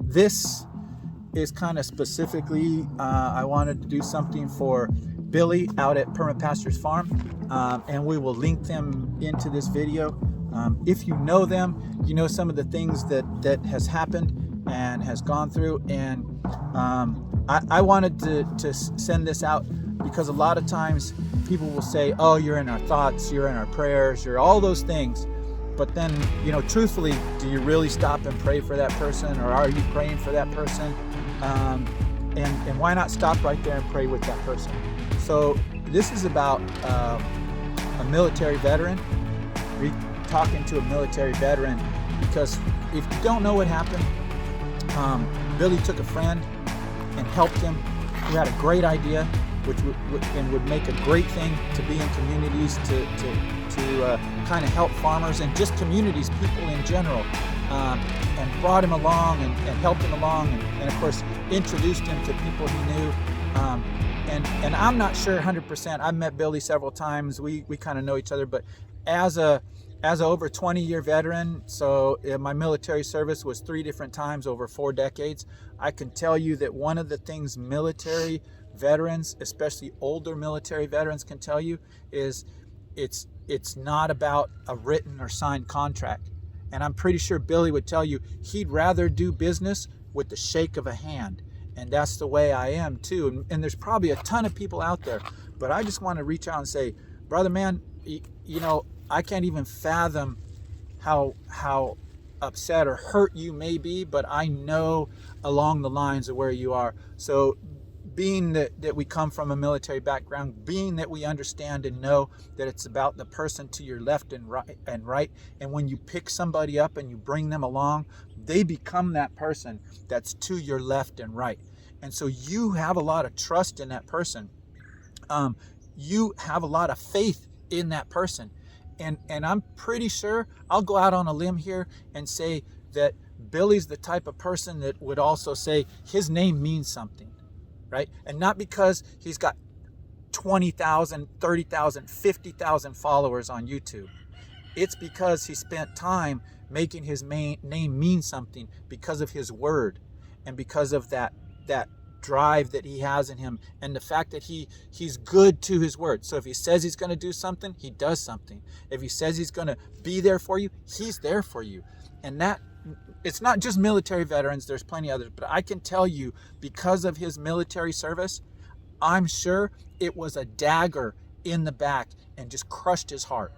this is kind of specifically, I wanted to do something for Billy out at Perma Pastures Farm, and we will link them into this video. If you know them, you know some of the things that has happened and has gone through, and I wanted to send this out because a lot of times people will say, oh, you're in our thoughts, you're in our prayers, you're all those things. But then, truthfully, do you really stop and pray for that person, or are you praying for that person? And why not stop right there and pray with that person? So this is about a military veteran. We're talking to a military veteran because if you don't know what happened, Billy took a friend and helped him, who had a great idea, which would make a great thing to be in communities, to kind of help farmers and just communities, people in general, and brought him along and helped him along, and of course introduced him to people he knew. And I'm not sure 100%. I've met Billy several times. We kind of know each other, but as a over 20-year veteran, so my military service was 3 different times over 4 decades. I can tell you that one of the things military veterans, especially older military veterans, can tell you is it's not about a written or signed contract. And I'm pretty sure Billy would tell you he'd rather do business with the shake of a hand. And that's the way I am too. And there's probably a ton of people out there, but I just want to reach out and say, brother, man, I can't even fathom how upset or hurt you may be, but I know along the lines of where you are. So being that we come from a military background, being that we understand and know that it's about the person to your left and right, and when you pick somebody up and you bring them along, they become that person that's to your left and right. And so you have a lot of trust in that person. You have a lot of faith in that person. And I'm pretty sure, I'll go out on a limb here and say that Billy's the type of person that would also say his name means something, right? And not because he's got 20,000, 30,000, 50,000 followers on YouTube. It's because he spent time making his name mean something because of his word and because of that drive that he has in him, and the fact that he's good to his word. So if he says he's going to do something, he does something. If he says he's going to be there for you, he's there for you. And that, it's not just military veterans, there's plenty others, but I can tell you, because of his military service, I'm sure it was a dagger in the back and just crushed his heart.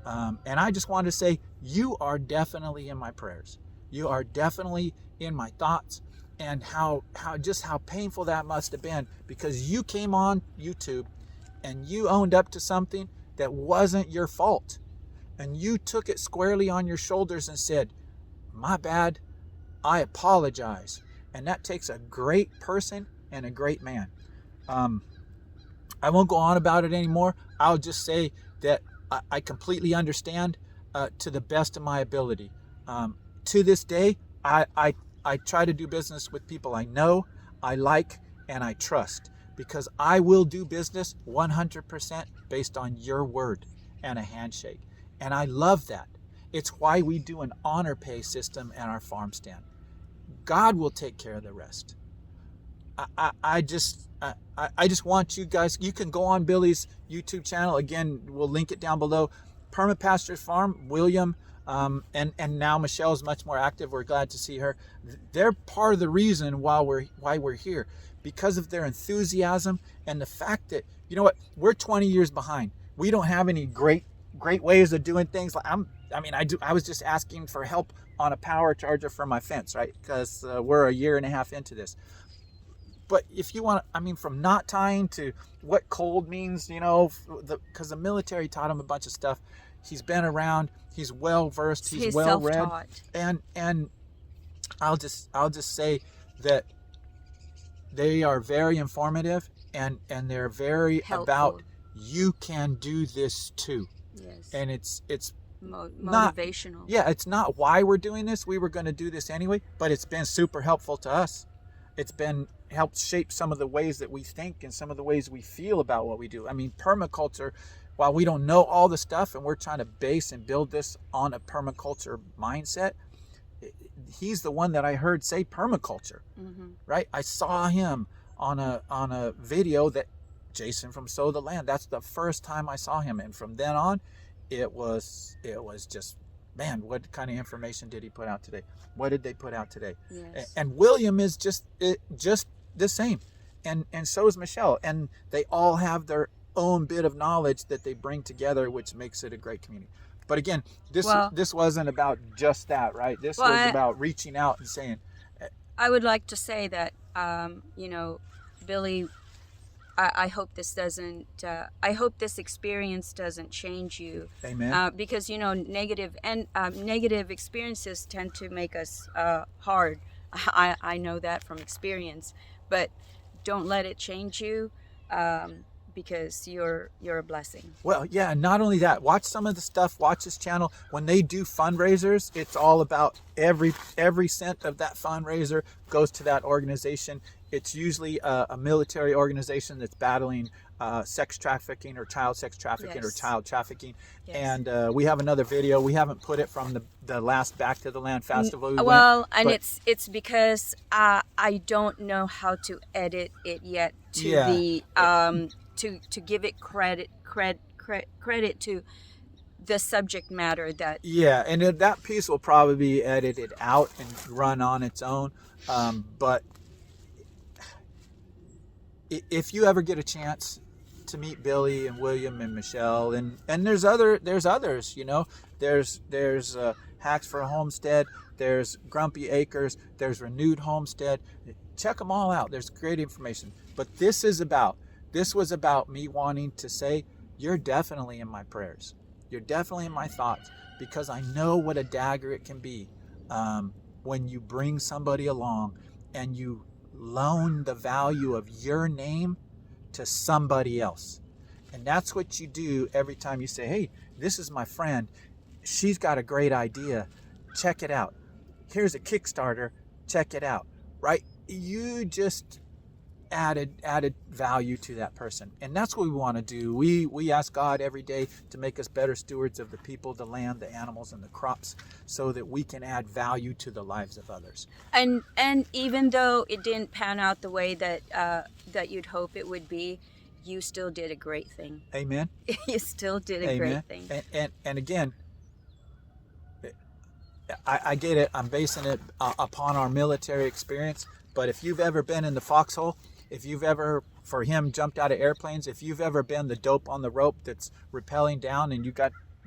And I just wanted to say, you are definitely in my prayers. You are definitely in my thoughts. And how painful that must have been, because you came on YouTube and you owned up to something that wasn't your fault. And you took it squarely on your shoulders and said, my bad, I apologize. And that takes a great person and a great man. I won't go on about it anymore. I'll just say that I completely understand to the best of my ability. To this day, I try to do business with people I know, I like, and I trust, because I will do business 100% based on your word and a handshake. And I love that. It's why we do an honor pay system at our farm stand. God will take care of the rest. I just want you guys, you can go on Billy's YouTube channel. Again, we'll link it down below. Perma Pastures Farm, William, and now Michelle's much more active. We're glad to see her. They're part of the reason why we're here, because of their enthusiasm and the fact that, we're 20 years behind. We don't have any great ways of doing things. I was just asking for help on a power charger for my fence, right? Because we're a year and a half into this. But if you want, from knot tying to what cold means, because the military taught him a bunch of stuff. He's been around. He's well versed. He's well read. And I'll just say that they are very informative and they're very helpful. About you can do this too. Yes. And it's motivational. It's not why we're doing this. We were going to do this anyway, but it's been super helpful to us. It's been helped shape some of the ways that we think and some of the ways we feel about what we do. Permaculture, while we don't know all the stuff and we're trying to base and build this on a permaculture mindset, he's the one that I heard say permaculture, right? I saw him on a video that Jason from Sow the Land. That's the first time I saw him, and from then on, it was just, man, what kind of information did he put out today? What did they put out today? Yes. And William is just the same, and so is Michelle, and they all have their own bit of knowledge that they bring together, which makes it a great community. But again, this wasn't about just that, right? This was about reaching out and saying. I would like to say that, Billy, I hope this doesn't. I hope this experience doesn't change you. Amen. Because negative experiences tend to make us hard. I know that from experience, but don't let it change you. Because you're a blessing. Well, yeah, and not only that, watch some of the stuff, watch this channel. When they do fundraisers, it's all about every cent of that fundraiser goes to that organization. It's usually a military organization that's battling sex trafficking or child sex trafficking or child trafficking. Yes. And we have another video. We haven't put it from the last Back to the Land festival. It's because I don't know how to edit it yet to give it credit to the subject matter that. Yeah, and that piece will probably be edited out and run on its own. But if you ever get a chance to meet Billy and William and Michelle, and there's others, there's Hacks for a Homestead, there's Grumpy Acres, there's Renewed Homestead. Check them all out. There's great information. But this was about me wanting to say, you're definitely in my prayers. You're definitely in my thoughts, because I know what a dagger it can be when you bring somebody along and you loan the value of your name to somebody else. And that's what you do every time you say, hey, this is my friend. She's got a great idea. Check it out. Here's a Kickstarter. Check it out. Right? You just added value to that person, and that's what we want to do. We ask God every day to make us better stewards of the people, the land, the animals, and the crops, so that we can add value to the lives of others. And even though it didn't pan out the way that you'd hope it would be, you still did a great thing. Amen. You still did a great thing. And again, I get it. I'm basing it upon our military experience. But if you've ever been in the foxhole, if you've ever, for him, jumped out of airplanes, if you've ever been the dope on the rope that's rappelling down and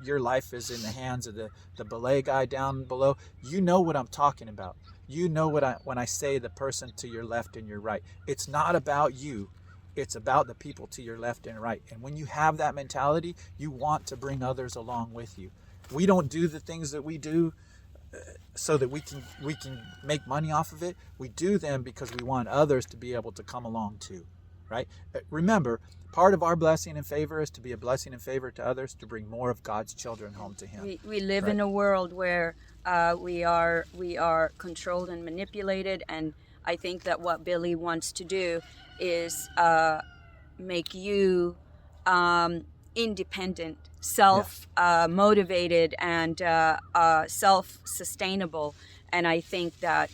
your life is in the hands of the belay guy down below, you know what I'm talking about. You know when I say the person to your left and your right. It's not about you. It's about the people to your left and right. And when you have that mentality, you want to bring others along with you. We don't do the things that we do so that we can make money off of it. We do them because we want others to be able to come along too, right? Remember, part of our blessing and favor is to be a blessing and favor to others, to bring more of God's children home to Him. We live in a world where we are controlled and manipulated, and I think that what Billy wants to do is make you independent, self-motivated, and self-sustainable. And I think that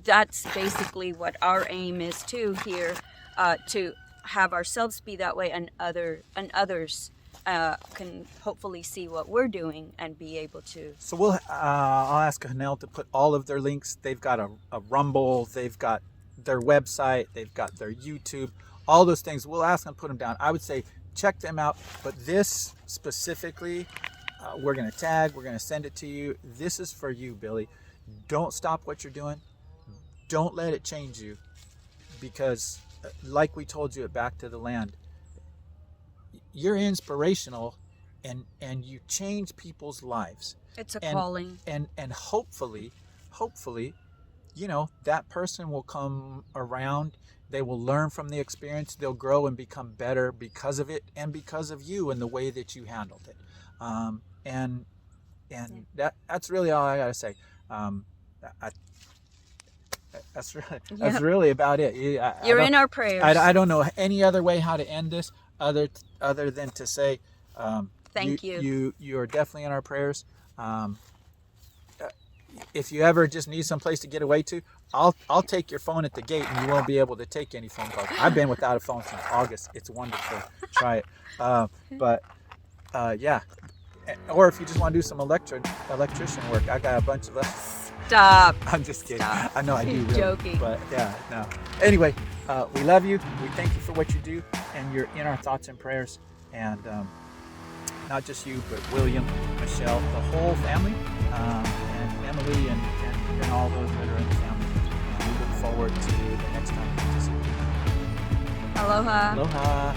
that's basically what our aim is too here, to have ourselves be that way, and others can hopefully see what we're doing and be able to. So I'll ask Hanel to put all of their links. They've got a Rumble, they've got their website, they've got their YouTube, all those things. We'll ask them to put them down. I would say check them out. But this specifically, we're going to tag, we're going to send it to you. This is for you, Billy. Don't stop what you're doing. Don't let it change you. Because like we told you at Back to the Land, you're inspirational, and you change people's lives. It's a calling. And hopefully, that person will come around. They will learn from the experience. They'll grow and become better because of it, and because of you and the way that you handled it. That's really all I gotta say. That's really about it. You're in our prayers. I don't know any other way how to end this other than to say, thank you. You are definitely in our prayers. Um, if you ever just need some place to get away to, I'll take your phone at the gate, and you won't be able to take any phone calls. I've been without a phone since August. It's wonderful. Try it. But yeah. Or if you just want to do some electrician work, I got a bunch of us. Stop. I'm just kidding. Stop. I know I do. He's Really, joking. but yeah, no. Anyway, we love you. We thank you for what you do, and you're in our thoughts and prayers. And not just you, but William, Michelle, the whole family, and Emily, and all those that are in the family. We look forward to the next time we get to see you. Aloha. Aloha.